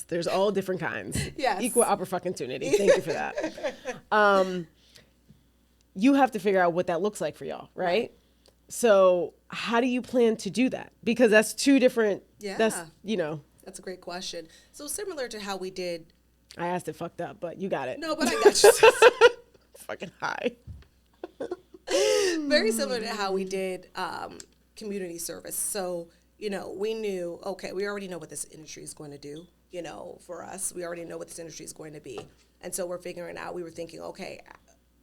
there's all different kinds. Yes. Equal opportunity. Thank you for that. You have to figure out what that looks like for y'all, right? So how do you plan to do that? Because that's 2 different, that's a great question. So similar to how we did. I asked it fucked up, but you got it. No, but I got you. Fucking high. Very similar to how we did community service. So, we knew, okay, we already know what this industry is going to do, for us. We already know what this industry is going to be. And so we're figuring out, we were thinking, okay,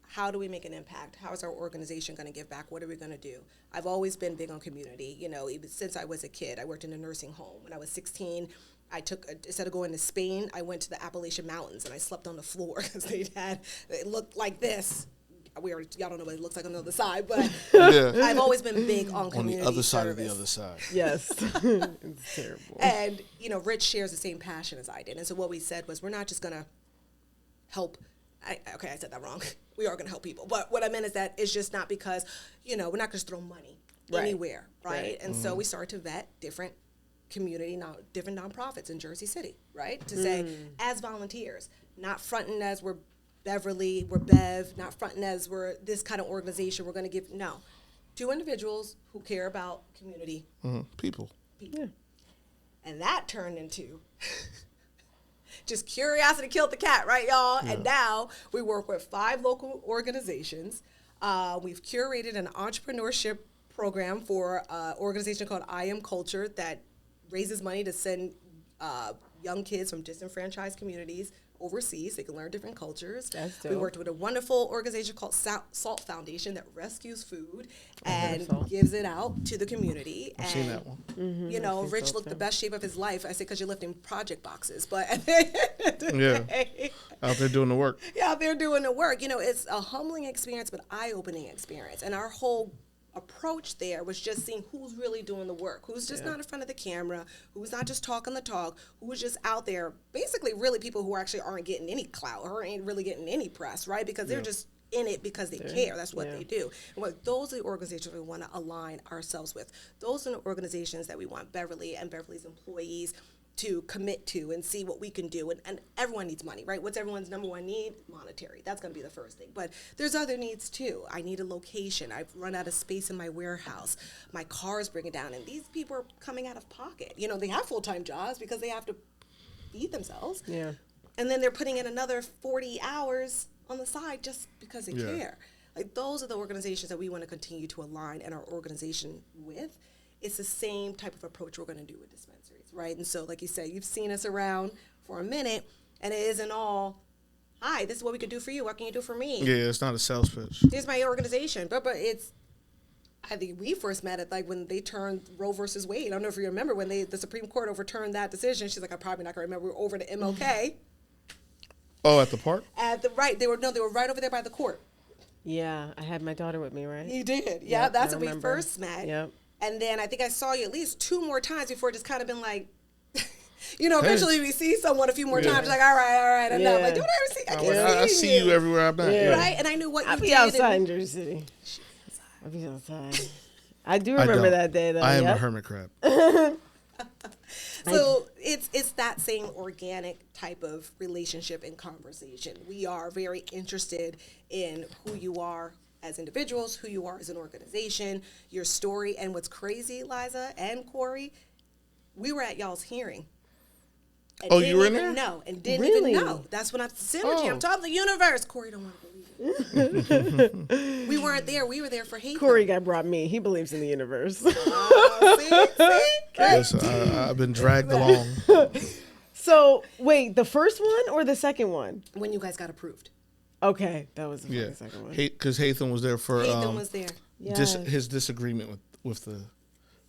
how do we make an impact? How is our organization going to give back? What are we going to do? I've always been big on community. Even since I was a kid, I worked in a nursing home. When I was 16, instead of going to Spain, I went to the Appalachian Mountains and I slept on the floor because it looked like this. Y'all don't know what it looks like on the other side, but I've always been big on community on the other side service. of the other side. Yes. It's terrible. And, Rich shares the same passion as I did. And so what we said was, we're not just going to help. I said that wrong. We are going to help people. But what I meant is that it's just not because, we're not going to throw money anywhere, right? And so we started to vet different different nonprofits in Jersey City, right? To say, as volunteers, not fronting as we're Beverly, we're Bev, not fronting as we're this kind of organization, we're going to give, no. 2 individuals who care about community. People. Yeah. And that turned into just curiosity killed the cat, right, y'all? Yeah. And now we work with 5 local organizations. We've curated an entrepreneurship program for an organization called I Am Culture that raises money to send young kids from disenfranchised communities overseas. They can learn different cultures. That's dope. We worked with a wonderful organization called Salt Foundation that rescues food and gives it out to the community. I've seen that one. Mm-hmm. You know, Rich looked the best shape of his life. I say because you're lifting project boxes, but out there doing the work. Yeah, out there doing the work. You know, it's a humbling experience, but eye-opening experience. And our whole approach there was just seeing who's really doing the work, who's just not in front of the camera, who's not just talking the talk, who's just out there, basically really people who actually aren't getting any clout or ain't really getting any press, right? Because they're just in it because they care. That's what they do. And those are the organizations we want to align ourselves with. Those are the organizations that we want Beverly and Beverly's employees to commit to and see what we can do. And everyone needs money, right? What's everyone's number one need? Monetary. That's going to be the first thing. But there's other needs too. I need a location. I've run out of space in my warehouse. My car's breaking down. And these people are coming out of pocket. You know, they have full-time jobs because they have to feed themselves. Yeah. And then they're putting in another 40 hours on the side just because they care. Like, those are the organizations that we want to continue to align in our organization with. It's the same type of approach we're going to do with dispensaries, right? And so, like you said, you've seen us around for a minute, and it isn't all, hi, this is what we could do for you. What can you do for me? Yeah, it's not a sales pitch. Here's my organization. But it's, I think we first met at, like, when they turned Roe versus Wade. I don't know if you remember when the Supreme Court overturned that decision. She's like, I'm probably not going to remember. We were over to MLK. Oh, at the park? They were right over there by the court. Yeah, I had my daughter with me, right? You did. Yeah, yep, that's when we first met. Yep. And then I think I saw you at least 2 more times before it just kind of been like, you know, eventually we see someone a few more times, like, all right, enough. Like, don't I ever see? I see you everywhere I'm at. Right? And I knew what you did. I'll be outside in Jersey City. I'll be outside. I do remember that day, though. I am a hermit crab. So it's that same organic type of relationship and conversation. We are very interested in who you are as individuals, who you are as an organization, your story. And what's crazy, Alyza and Corey, we were at y'all's hearing. And you were in there? No, and didn't even know. That's when I'm synergy. I'm top of the universe. Corey don't want to believe it. We weren't there. We were there for hate. Corey brought me. He believes in the universe. See? Yes, I've been dragged along. So, wait, the first one or the second one? When you guys got approved. Okay, that was the second one. Because Hatham was there for was there. His disagreement with the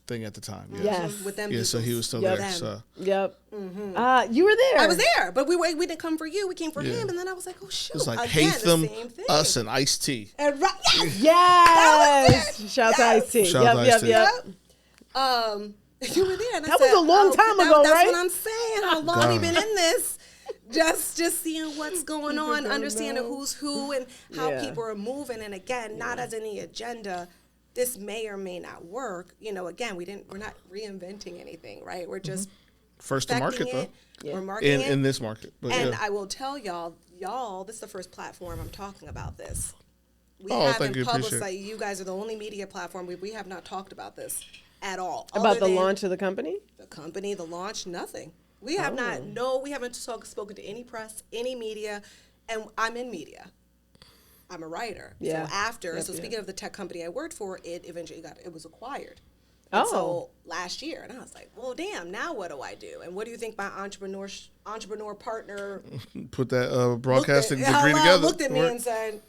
thing at the time. Yes. With them. Yeah, so he was still there. So. Yep. Mm-hmm. You were there. I was there, but we didn't come for you. We came for him, and then I was like, oh shoot. It was like again, Hatham, us, and Ice-T. And yes. Shout out to Ice-T. Yep. You were there. And that was a long time ago, that's right? That's what I'm saying. How long we been in this? Just seeing what's going on, understanding who's who and how people are moving. And again, not as any agenda. This may or may not work. You know, again, we're not reinventing anything, right? We're just first to market though. We're marketing in this market. But and I will tell y'all, this is the first platform I'm talking about this. We haven't publicized. You guys are the only media platform we have not talked about this at all. About the launch of the company? The company, the launch, nothing. We have not. No, we haven't spoken to any press, any media, and I'm in media. I'm a writer. Yeah. So after, speaking of the tech company I worked for, it eventually was acquired. So last year, and I was like, well, damn, now what do I do? And what do you think my entrepreneur partner put that broadcasting degree together? Looked at me and said,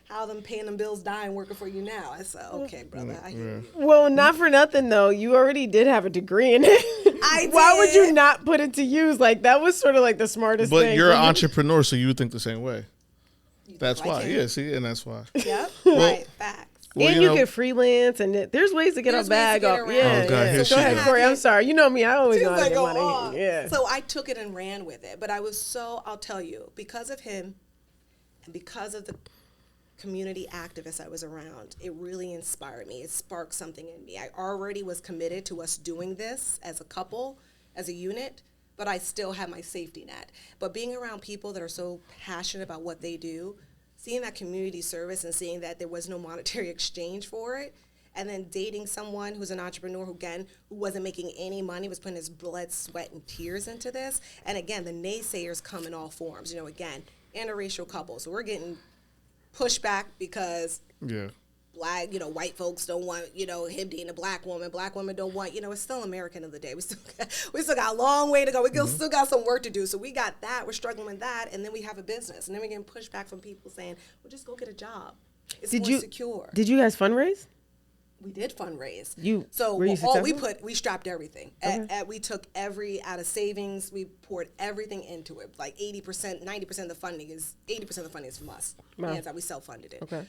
how them paying them bills dying working for you now? I said, okay, brother, I hear you. Well, not for nothing though. You already did have a degree in it. I did. Why would you not put it to use? Like, that was sort of like the smartest thing. But you're an entrepreneur, so you would think the same way. That's why. Yeah, see, and that's why. Yep. Right. Facts. Well, and you can freelance, and there's ways to get a bag off. Yeah. So go ahead, Corey. I'm sorry. You know me. I always want to get money. Yeah. So I took it and ran with it. But I'll tell you, because of him and because of the community activists I was around, it really inspired me. It sparked something in me. I already was committed to us doing this as a couple, as a unit, but I still have my safety net. But being around people that are so passionate about what they do, seeing that community service and seeing that there was no monetary exchange for it, and then dating someone who's an entrepreneur who wasn't making any money, was putting his blood, sweat, and tears into this. And again, the naysayers come in all forms. You know, again, interracial couples. So we're getting pushback because black, white folks don't want, him dating a black woman. Black women don't want, it's still American of the day. We still got a long way to go. We still got some work to do. So we got that. We're struggling with that. And then we have a business. And then we're getting pushback from people saying, well, just go get a job. It's more secure. Did you guys fundraise? We did fundraise. We strapped everything. Okay. We took out of savings. We poured everything into it. Like 80%, 90% of the funding is from us. Wow. We self-funded it. Okay.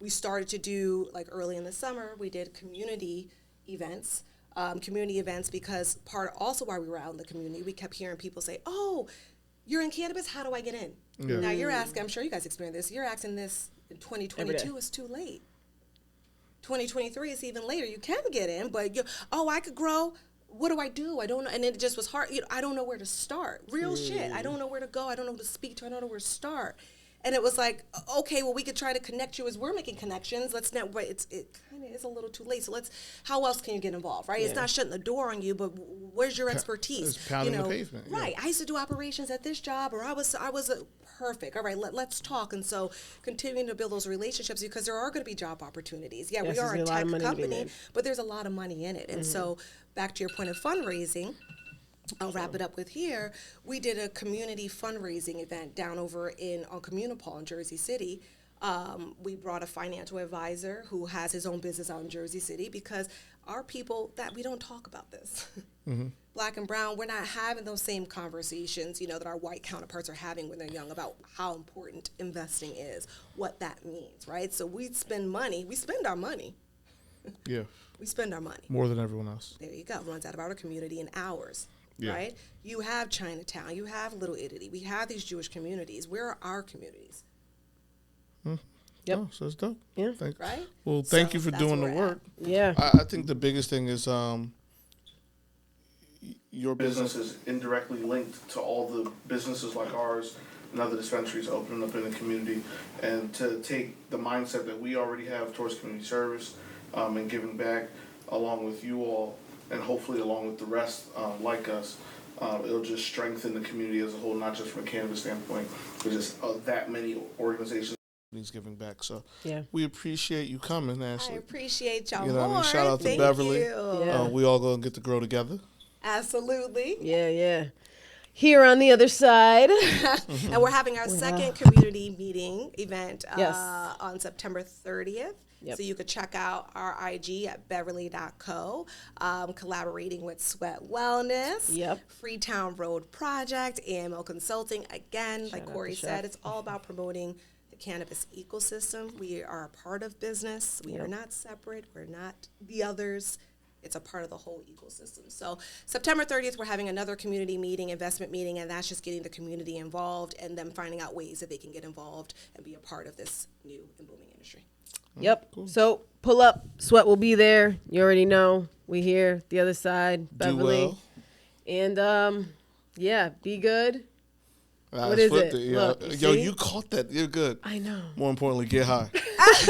We started to do, like early in the summer, we did community events. Because part also while we were out in the community, we kept hearing people say, oh, you're in cannabis, how do I get in? Yeah. Now you're asking, I'm sure you guys experienced this, you're asking this in 2022, it's too late. 2023 is even later. You can get in, but I could grow. What do I do? I don't know. And it just was hard. I don't know where to start. Real shit. I don't know where to go. I don't know who to speak to. I don't know where to start. And it was like, okay, well, we could try to connect you as we're making connections. Let's not, but it kind of is a little too late. So how else can you get involved, right? Yeah. It's not shutting the door on you, but where's your expertise? It's pounding the pavement. Right. I used to do operations at this job, or I was perfect. All right, let's talk. And so continuing to build those relationships, because there are going to be job opportunities. Yeah, we are a tech company, but there's a lot of money in it. And so back to your point of fundraising, I'll wrap it up with here. We did a community fundraising event down over on Communipol in Jersey City. We brought a financial advisor who has his own business out in Jersey City, because our people, that we don't talk about this. Black and brown, we're not having those same conversations, that our white counterparts are having when they're young about how important investing is, what that means, right? So we spend our money. Yeah. We spend our money. More than everyone else. There you go. Runs out of our community in hours. Yeah. Right? You have Chinatown, you have Little Italy, we have these Jewish communities. Where are our communities? Yep. Oh, so it's dope. Yeah. Right? Well, thank you for doing the work. Yeah. I think the biggest thing is your business is indirectly linked to all the businesses like ours and other dispensaries opening up in the community, and to take the mindset that we already have towards community service and giving back along with you all, and hopefully along with the rest like us, it'll just strengthen the community as a whole, not just from a cannabis standpoint, but just that many organizations giving back. So yeah, we appreciate you coming, Ashley. I appreciate y'all more. I mean? Shout out to Thank Beverly. You. We all going to get to grow together. Absolutely. Yeah. Here on the other side. And we're having our second community meeting event on September 30th. Yep. So you could check out our IG at beverly.co, collaborating with Sweat Wellness, Freetown Road Project, AML Consulting. Again, like Corey said, it's all about promoting the cannabis ecosystem. We are a part of business. We are not separate. We're not the others. It's a part of the whole ecosystem. So September 30th, we're having another community meeting, investment meeting, and that's just getting the community involved and them finding out ways that they can get involved and be a part of this new and booming industry. Yep. Cool. So pull up. Sweat will be there. You already know. We here. The other side. Beverly. Do well. And be good. What is it? Look, you caught that. You're good. I know. More importantly, get high. Peace.